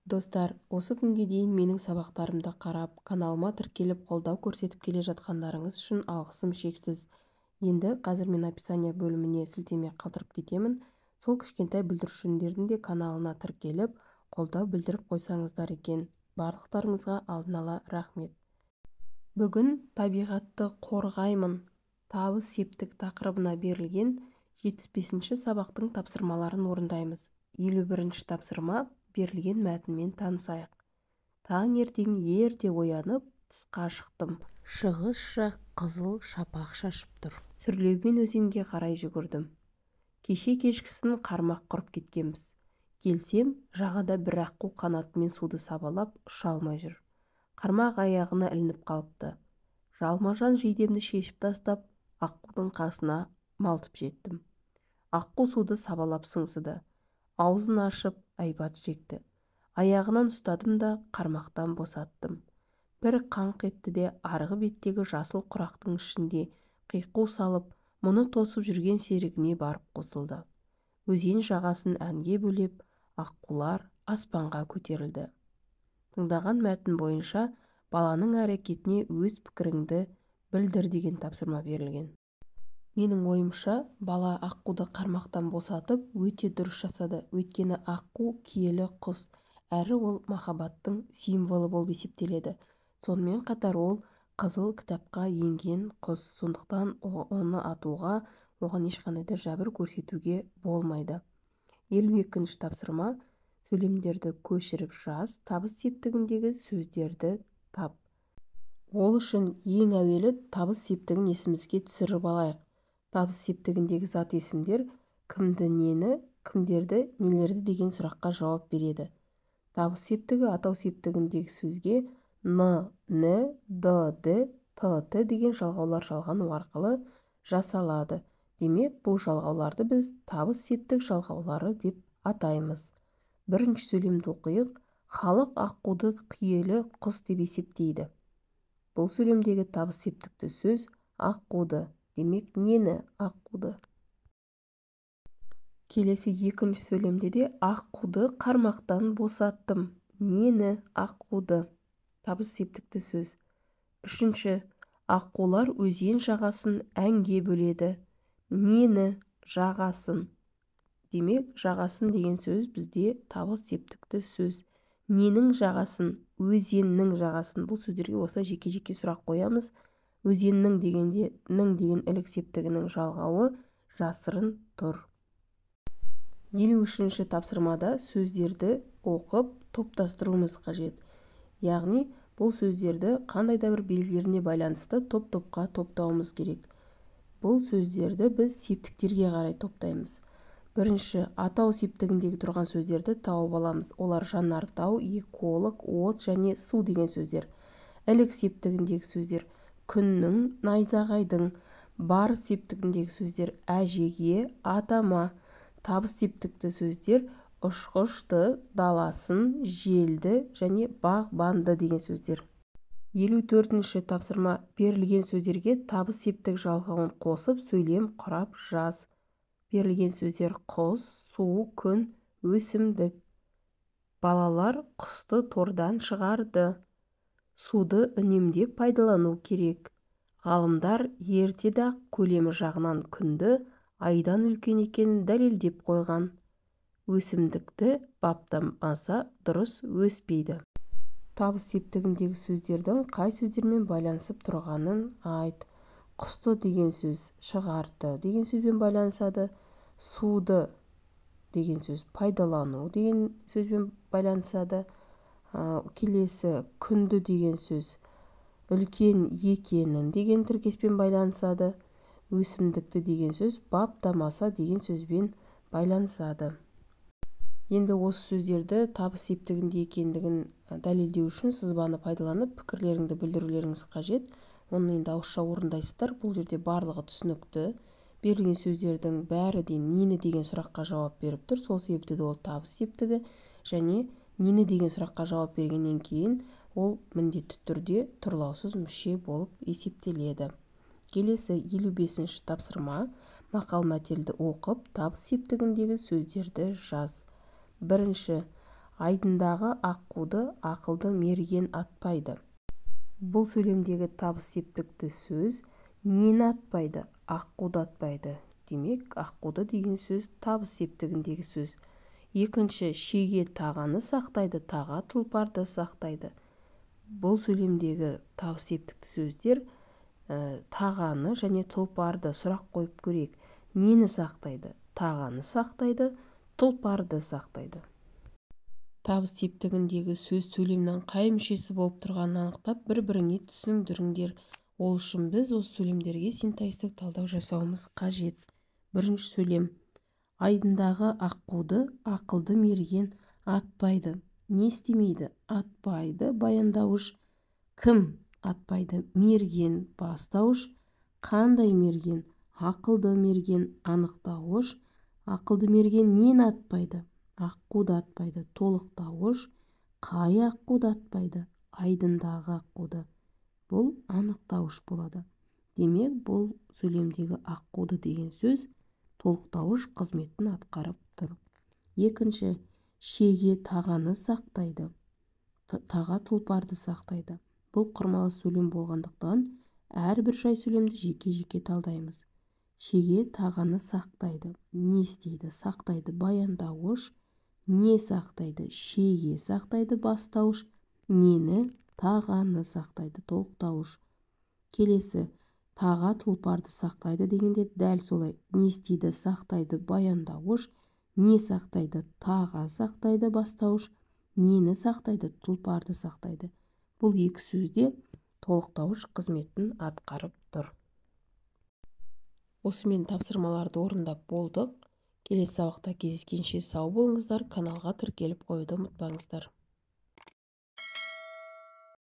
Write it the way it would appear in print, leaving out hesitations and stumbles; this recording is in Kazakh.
Достар, осы күнге дейін менің сабақтарымды қарап, каналыма тіркеліп қолдау көрсетіп келе жатқандарыңыз үшін алғысым шексіз. Енді қазір мен описание бөліміне сілтеме қалдырып кетемін. Сол кішкентай бүлдіршіндердің де каналына тіркеліп, қолдау білдіріп қойсаңыздар екен. Барлықтарыңызға алдын ала рахмет. Бүгін табиғатты қорғаймын, табыс септік тақырыбына берілген 75-ші сабақтың тапсырмаларын орындаймыз. 51-ші тапсырма берілген мәтінмен танысайық. Таңертең ерте оянып, тысқа шықтым. Шығыс жақ қызыл шапақ шашып тұр. Сүрлеумен өзенге қарай жүгірдім. Кеше кешкісін қармақ құрып кеткенбіз. Келсем, жағада бір аққу қанатымен суды сабалап ұша алмай жүр. Қармақ аяғына ілініп қалыпты. Жалма-жан жейдемді шешіп тастап, аққудың қасына малтып жеттім. Аққу суды сабалап сыңсыды. Аузын ашып айбат шекті. Аяғынан ұстадым да қармақтан босаттым. Бір қаңқ етті де арғы беттегі жасыл құрақтың ішінде қиқу салып, мұны тосып жүрген серігіне барып қосылды. Өзен жағасын әнге бөлеп, аққулар аспанға көтерілді. Тыңдаған мәтін бойынша баланың әрекетіне өз пікіріңді білдір деген тапсырма берілген. Менің ойымша, бала аққуды қармақтан босатып өте дұрыс жасады. Өйткені аққу киелі құс, әрі ол махаббаттың символы болып есептеледі. Сонымен қатар ол қызыл кітапқа енген құс, сондықтан оны атуға, оған ешқандай да жәбір көрсетуге болмайды. 52-ші тапсырма: сөйлемдерді көшіріп жаз, табыс септігіндегі сөздерді тап. Ол үшін ең әуелі табыс септігін есімізге түсіріп алайық. Табыс септігіндегі зат есімдер кімді, нені, кімдерді, нелерді деген сұраққа жауап береді. Табыс септігі атау септігіндегі сөзге н, н, д, д, т, т деген жалғаулар жалғану арқылы жасалады. Демек, бұл жалғауларды біз табыс септік жалғаулары деп атаймыз. Бірінші сөйлемді оқиық. Халық аққуды киелі құс деп есептейді. Бұл сөйлемдегі табыс септікті сөз аққуды. Демек, нені? Аққуды. Келесі екінші сөйлемде де аққуды қармақтан босаттым. Нені? Аққуды. Табыс септікті сөз. Үшінші, аққулар өзен жағасын әнге бөледі. Нені? Жағасын. Демек, жағасын деген сөз бізде табыс септікті сөз. Ненің жағасын? Өзеннің жағасын. Бұл сөздерге осылай жеке-жеке сұрақ қоямыз. Өзеннің дегенде ның деген ілік септігінің жалғауы жасырын тұр. 53-ші тапсырмада сөздерді оқып топтастыруымыз қажет. Яғни, бұл сөздерді қандай да бір белгілеріне байланысты топ-топқа топтауымыз керек. Бұл сөздерді біз септіктерге қарай топтаймыз. Бірінші, атау септігіндегі тұрған сөздерді тауып аламыз. Олар жанартау, эколог, от және су деген сөздер. Ілік септігіндегі сөздер күннің, найзағайдың. Бар септігіндегі сөздер әжеге, атама. Табыс септікті сөздер ұшқышты, даласын, желді және бағбанды деген сөздер. 54-ші тапсырма: берілген сөздерге табыс септік жалғауын қосып сөйлем құрап жаз. Берілген сөздер құс, су, күн, өсімдік. Балалар құсты тордан шығарды. Суды үнемдеп пайдалану керек. Ғалымдар ертеде көлемі жағынан күнді айдан үлкен екенін дәлелдеп қойған. Өсімдікті баптамаса дұрыс өспейді. Табыс септігіндегі сөздердің қай сөздермен байланысып тұрғанын айт. Құсты деген сөз шығарды деген сөзбен байланысады. Суды деген сөз пайдалану деген сөзбен байланысады. Келесі күнді деген сөз үлкен екенін деген тіркеспен байланысады. Өсімдікті деген сөз баптамаса деген сөзбен байланысады. Енді осы сөздерді табыс септігінде екендігін дәлелдеу үшін сызбаны пайдаланып пікірлеріңді білдірулеріңіз қажет. Оны енді ауызша орындайсыздар. Бұл жерде барлығы түсінікті. Берілген сөздердің бәрі де нені деген сұраққа жауап беріп тұр. Сол себепті де ол табыс септігі, және нені деген сұраққа жауап бергеннен кейін ол міндетті түрде тұрлаусыз мүше болып есептеледі. Келесі 55-ші тапсырма: мақал мәтелді оқып табыс септігіндегі сөздерді жаз. Бірінші, Айдындағы аққуды ақылды мерген атпайды. Бұл сөйлемдегі табыс септікті сөз нені атпайды? Аққуды атпайды. Демек, аққуды деген сөз табыс септігіндегі сөз. Екінші, шеге тағаны сақтайды, таға тұлпарды сақтайды. Бұл сөйлемдегі табыс септікті сөздер тағаны және тұлпарды. Сұрақ қойып көрейік. Нені сақтайды? Тағаны сақтайды, тұлпарды сақтайды. Табыс септігіндегі сөз сөйлемнің қай мүшесі болып тұрғанын анықтап, бір-біріңе түсіндіріңдер. Ол үшін біз осы сөйлемдерге синтаксистік талдау жасауымыз қажет. Бірінші сөйлем. Айдындағы аққуды ақылды мерген атпайды. Не істемейді? Атпайды. Баяндауыш. Кім атпайды? Мерген. Бастауыш. Қандай мерген? Ақылды мерген. Анықтауыш. Ақылды мерген нені атпайды? Аққуды атпайды. Толықтауыш. Қай аққуды атпайды? Айдындағы аққуды. Бұл анықтауыш болады. Демек, бұл сөйлемдегі аққуды деген сөз толықтауыш қызметін атқарып тұр. Екінші, шеге тағаны сақтайды. Таға тұлпарды сақтайды. Бұл құрмалы сөйлем болғандықтан әрбір жай сөйлемді жеке-жеке талдаймыз. Шеге тағаны сақтайды. Не істейді? Сақтайды. Баяндауыш. Не сақтайды? Шеге сақтайды. Бастауыш. Нені? Тағаны сақтайды. Толықтауыш. Келесі, таға тұлпарды сақтайды дегенде дәл солай. Не істейді? Сақтайды. Баяндауыш. Не сақтайды? Таға сақтайды. Бастауыш. Нені сақтайды? Тұлпарды сақтайды. Бұл екі сөзде толықтауыш қызметін атқарып тұр. Осымен тапсырмаларды орындап болдық. Келесі сабақта кездескенше сау болыңыздар. Каналға тіркеліп қоюды ұмытпаңыздар.